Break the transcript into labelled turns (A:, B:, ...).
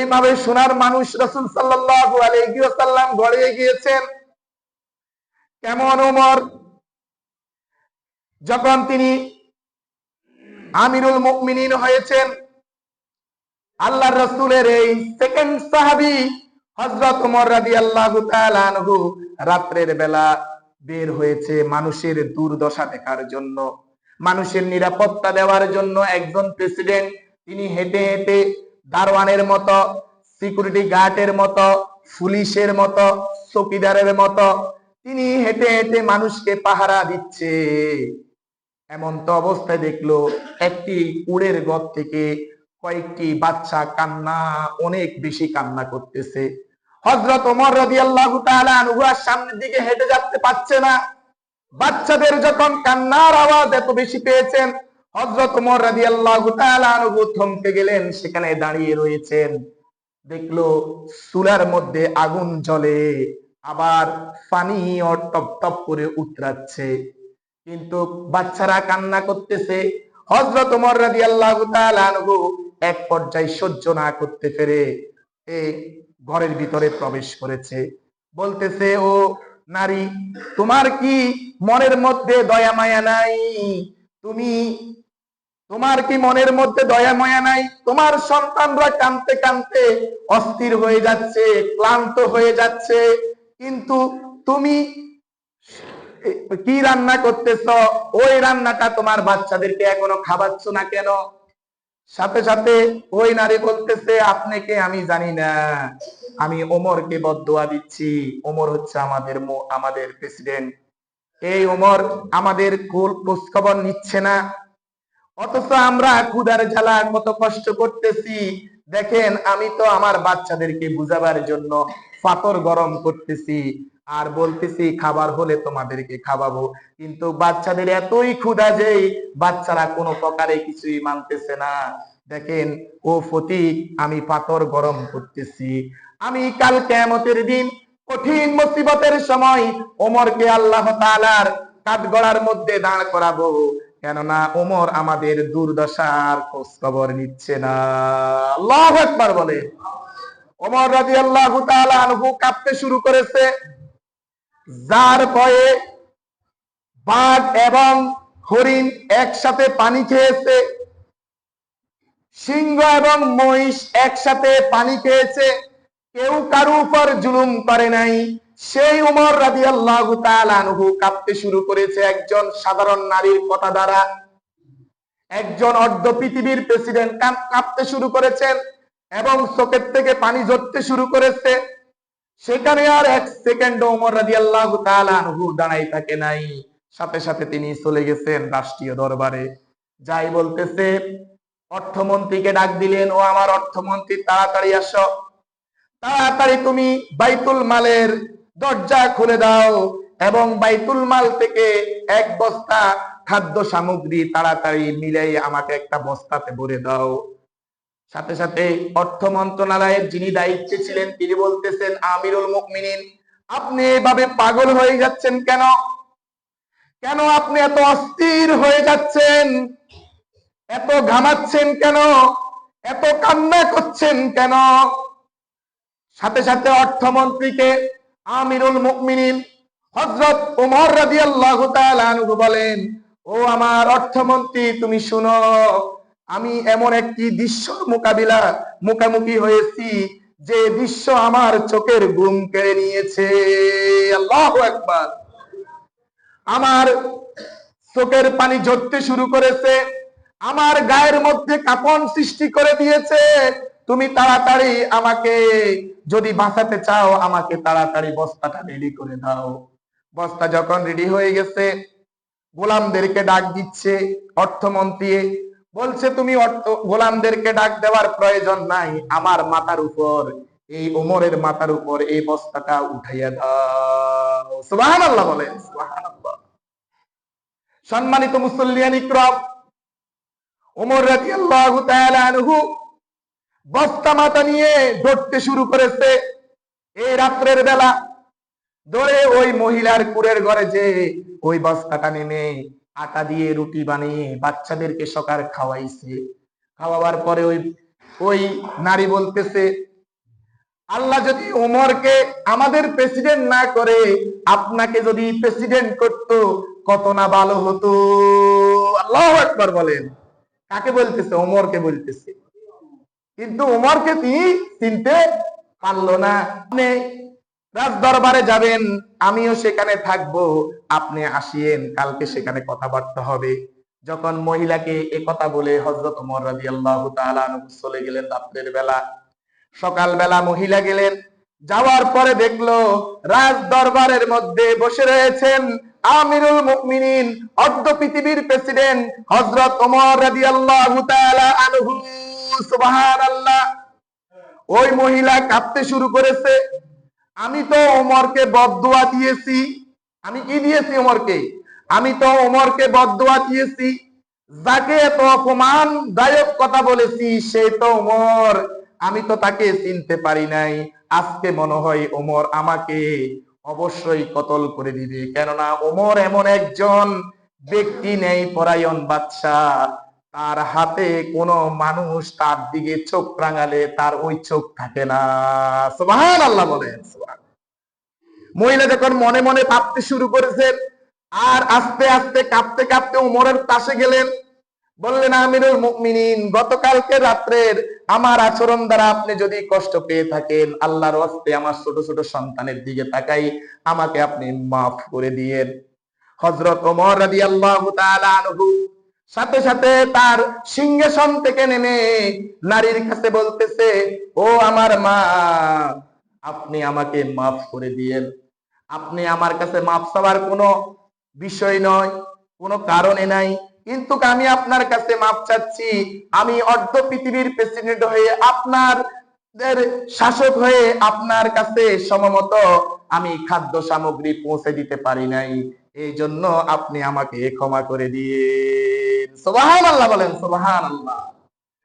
A: এইভাবে সোনার মানুষ রাসূল সাল্লাল্লাহু আলাইহি ওয়াসাল্লাম গড়ে গিয়েছেন। কেমন ওমর, যখন তিনি আমিরুল মুমিনিন হয়েছেন, আল্লাহর রাসূলের এই সেকেন্ড সাহাবী হযরত ওমর রাদিয়াল্লাহু তাআলা আনহু রাতের বেলা বের হয়েছে মানুষের দুর্দশা দেখার জন্য, মানুষের নিরাপত্তা দেওয়ার জন্য। একজন প্রেসিডেন্ট, তিনি হেঁটে হেঁটে দারোয়ানের মতো, সিকিউরিটি গার্ডের মতো, পুলিশের মতো, চৌকিদারের মতো তিনি হেঁটে হেঁটে মানুষকে পাহারা দিচ্ছে। এমন তো অবস্থায় দেখলো একটি কুড়ের ঘর থেকে কয়েকটি বাচ্চা অনেক বেশি কান্না করতেছে। হযরত ওমর রাদিয়াল্লাহু তাআলা আনহু সামনের দিকে হেঁটে যেতে পারছে না। বাচ্চাদের যখন কান্নার আওয়াজ এত বেশি পেয়েছেন, হযরত ওমর রাদিয়াল্লাহু তাআলা আনহু থমকে গেলেন, সেখানে দাঁড়িয়ে রয়েছেন। দেখলো চুলার মধ্যে আগুন জ্বলে, আবার পানি টপ টপ করে উতরাচ্ছে, কিন্তু বাচ্চারা কান্না করতেছে। হযরত ওমর রাদিয়াল্লাহু তাআলা আনহু এক পর্যায়ে সহ্য না করতে পেরে এই ঘরের ভিতরে প্রবেশ করেছে। বলতেছে, ও নারী, তোমার কি মনের মধ্যে দয়া মায়া নাই? তোমার কি মনের মধ্যে দয়া মায়া নাই? তোমার সন্তানরা কাঁদতে কাঁদতে অস্থির হয়ে যাচ্ছে, ক্লান্ত হয়ে যাচ্ছে, কিন্তু তুমি কি রান্না করতেছ? ওই রান্নাটা তোমার বাচ্চাদেরকে এখনো খাওয়াচ্ছ না কেন? সাথে সাথে ওই নারী বলতেছে, আপনি কে আমি জানি না, আমি ওমরকে বদদুয়া দিচ্ছি। ওমর হচ্ছে আমাদের প্রেসিডেন্ট। এই ওমর আমাদের খোঁজ খবর নিচ্ছে না, অথচ আমরা ক্ষুধার জ্বালা কত কষ্ট করতেছি। দেখেন, আমি তো আমার বাচ্চাদেরকে বুঝাবার জন্য পাথর গরম করতেছি আর বলতেছি খাবার হলে তোমাদেরকে খাওয়াবো, কিন্তু বাচ্চাদের এতই ক্ষুধা যে বাচ্চারা কোনো প্রকারে কিছুই মানতেছে না। দেখেন ও ফতিক, আমি পাথর গরম করতেছি। আমি কাল কিয়ামতের দিন কঠিন মুসিবতের সময় ওমরকে আল্লাহ তাআলার কাঠগড়ার মধ্যে দাঁড় করাবো, কেননা ওমর আমাদের দুর্দশার খোঁজ খবর নিচ্ছে না। আল্লাহু আকবার বলে। ওমর রাদিয়াল্লাহু তাআলা আনহু কাঁপতে শুরু করেছে, যার ভয়ে বাঘ এবং হরিণ একসাথে পানি খেয়েছে, সিংহ এবং মহিষ একসাথে পানি খেয়েছে, কেউ কারো উপর জুলুম করে নাই। সেই ওমর রাদিয়াল্লাহু তাআলা আনহু কাঁপতে শুরু করেছে একজন সাধারণ নারীর কথা দ্বারা। একজন অর্ধ পৃথিবীর প্রেসিডেন্ট কাঁপতে শুরু করেছেন এবং চোখের থেকে পানি ঝরতে শুরু করেছে। সেখানে আর এক সেকেন্ড ওমর রাদিয়াল্লাহু তাআলা আনহু দাঁড়াই থাকে নাই, সাথে সাথে তিনি চলে গেছেন রাষ্ট্রীয় দরবারে। যাই বলতেছে, অর্থমন্ত্রীকে ডাক দিলেন, ও আমার অর্থমন্ত্রী, তাড়াতাড়ি আসো, তাড়াতাড়ি তুমি বাইতুল মালের দরজা খুলে দাও এবং বাইতুল মাল থেকে এক বস্তা খাদ্য সামগ্রী তাড়াতাড়ি মিলাই আমাকে একটা বস্তাতে ভরে দাও। সাথে সাথে অর্থ মন্ত্রণালয়ের যিনি দায়িত্বে ছিলেন, তিনি বলতেছেন, আমিরুল মুমিনিন, আপনি এভাবে পাগল হয়ে যাচ্ছেন কেন? কেন আপনি এত অস্থির হয়ে যাচ্ছেন? এত ঘামাচ্ছেন কেন? এত কান্না করছেন কেন? সাথে সাথে অর্থমন্ত্রীকে আমিরুল মুমিনিন হযরত ওমর রাদিয়াল্লাহু তাআলা আনহু বলেন, ও আমার অর্থমন্ত্রী, তুমি শুনো, আমি এমন একটি দৃশ্যর মুখোমুখি হয়েছি যে দৃশ্য আমার চোখের ঘুম কেড়ে নিয়েছে। আল্লাহু আকবার। আমার চোখের পানি ঝরতে শুরু করেছে, আমার গায়ের মধ্যে কাঁপন সৃষ্টি করে দিয়েছে। তুমি তাড়াতাড়ি আমাকে, যদি বাঁচাতে চাও, আমাকে তাড়াতাড়ি বস্তাটা রেডি করে দাও। বস্তা যখন রেডি হয়ে গেছে, গোলামদেরকে ডাক দিচ্ছে অর্থমন্ত্রী, বলছে, তুমি গোলামদেরকে ডাক দেওয়ার প্রয়োজন নাই, আমার মাথার উপর, এই ওমরের মাথার উপর এই বস্তাটা উঠাইয়া দাও। সুবহানাল্লাহ বলেন, সুবহানাল্লাহ। সম্মানিত মুসল্লিয়ান ইকরাম, ওমর রাদিয়াল্লাহু তাআলা আনহু বস্তা মাথা নিয়ে দৌড়তে শুরু করেছে। এই রাত্রের বেলা দৌড়ে ওই মহিলার কুড়ের ঘরে যে ওই বস্তাটা নেমে আটা দিয়ে রুটি বানিয়ে বাচ্চাদেরকে সকাল খাওয়াইছে। খাওয়াবার পরে ওই নারী বলতেছে, আল্লাহ যদি ওমরকে আমাদের প্রেসিডেন্ট না করে আপনাকে যদি প্রেসিডেন্ট করত, কত না ভালো হতো। আল্লাহু আকবার বলেন। কাকে বলতেছে? ওমরকে বলতেছে। কিন্তু ওমরকে তিনি চিনতে পারলো না। আপনি রাজ দরবারে যাবেন, আমিও সেখানে থাকবো, আপনি আসিয়েন, কালকে সেখানে কথাবার্তা হবে। যখন মহিলাকে এ কথা বলে হযরত ওমর রাদিয়াল্লাহু তাআলা আনহু চলে গেলেন রাত্রের বেলা। সকাল বেলা মহিলা গেলেন, যাওয়ার পরে দেখলো রাজ দরবারের মধ্যে বসে রয়েছেন আমিরুল মুমিনিন, অর্ধ পৃথিবীর প্রেসিডেন্ট হযরত ওমর রাদিয়াল্লাহু তাআলা আনহু। সুবহানাল্লাহ। ওই মহিলা কাঁদতে শুরু করেছে, আমি তো ওমরকে বদদুয়া দিয়েছি। আমি কি দিয়েছি ওমরকে? আমি তো ওমরকে বদদুয়া দিয়েছি। যাকে এত অপমানদায়ক কথা বলেছি সে তো ওমর। আমি তো তাকে চিনতে পারি নাই। আজকে মনে হয় ওমর আমাকে অবশ্যই কতল করে দিবে, কেননা ওমর এমন একজন ব্যক্তি নেই পরায়ণ বাদশাহ, তার হাতে কোনো মানুষ তার দিকে চোখ রাঙালে তার ওই চোখ থাকে না। সুবহানাল্লাহ বলেন। মহিলা যখন মনে মনে ভাবতে শুরু করেছেন, আর আস্তে আস্তে কাঁপতে কাঁপতে ওমরের পাশে গেলেন, বললেন, আমিরুল মুমিনিন, গতকালকে রাত্রের আমার আচরণ দ্বারা আপনি যদি কষ্ট পেয়ে থাকেন, আল্লাহর ওয়াস্তে আমার ছোট ছোট সন্তানের দিকে তাকাই, আমাকে আপনি মাফ করে দিয়েন। হযরত ওমর রাদিয়াল্লাহু তাআলা আনহু সাথে সাথে তার সিংহাসন থেকে নেমে নারীর কাছে বলতেছে, ও আমার মা, আপনি আমাকে মাফ করে দিয়েন। আপনি আমার কাছে মাফ চাওয়ার কোনো বিষয় নয়, কোনো কারণে নাই, কিন্তু আমি আপনার কাছে মাফ চাচ্ছি। আমি অর্ধ পৃথিবীর প্রেসিডেন্ট হয়ে, আপনার শাসক হয়ে আপনার কাছে সমমত আমি খাদ্য সামগ্রী পৌঁছে দিতে পারি নাই, এই জন্য আপনি আমাকে ক্ষমা করে দিয়েন। সুবহানাল্লাহ বলেন। সুবহানাল্লাহ।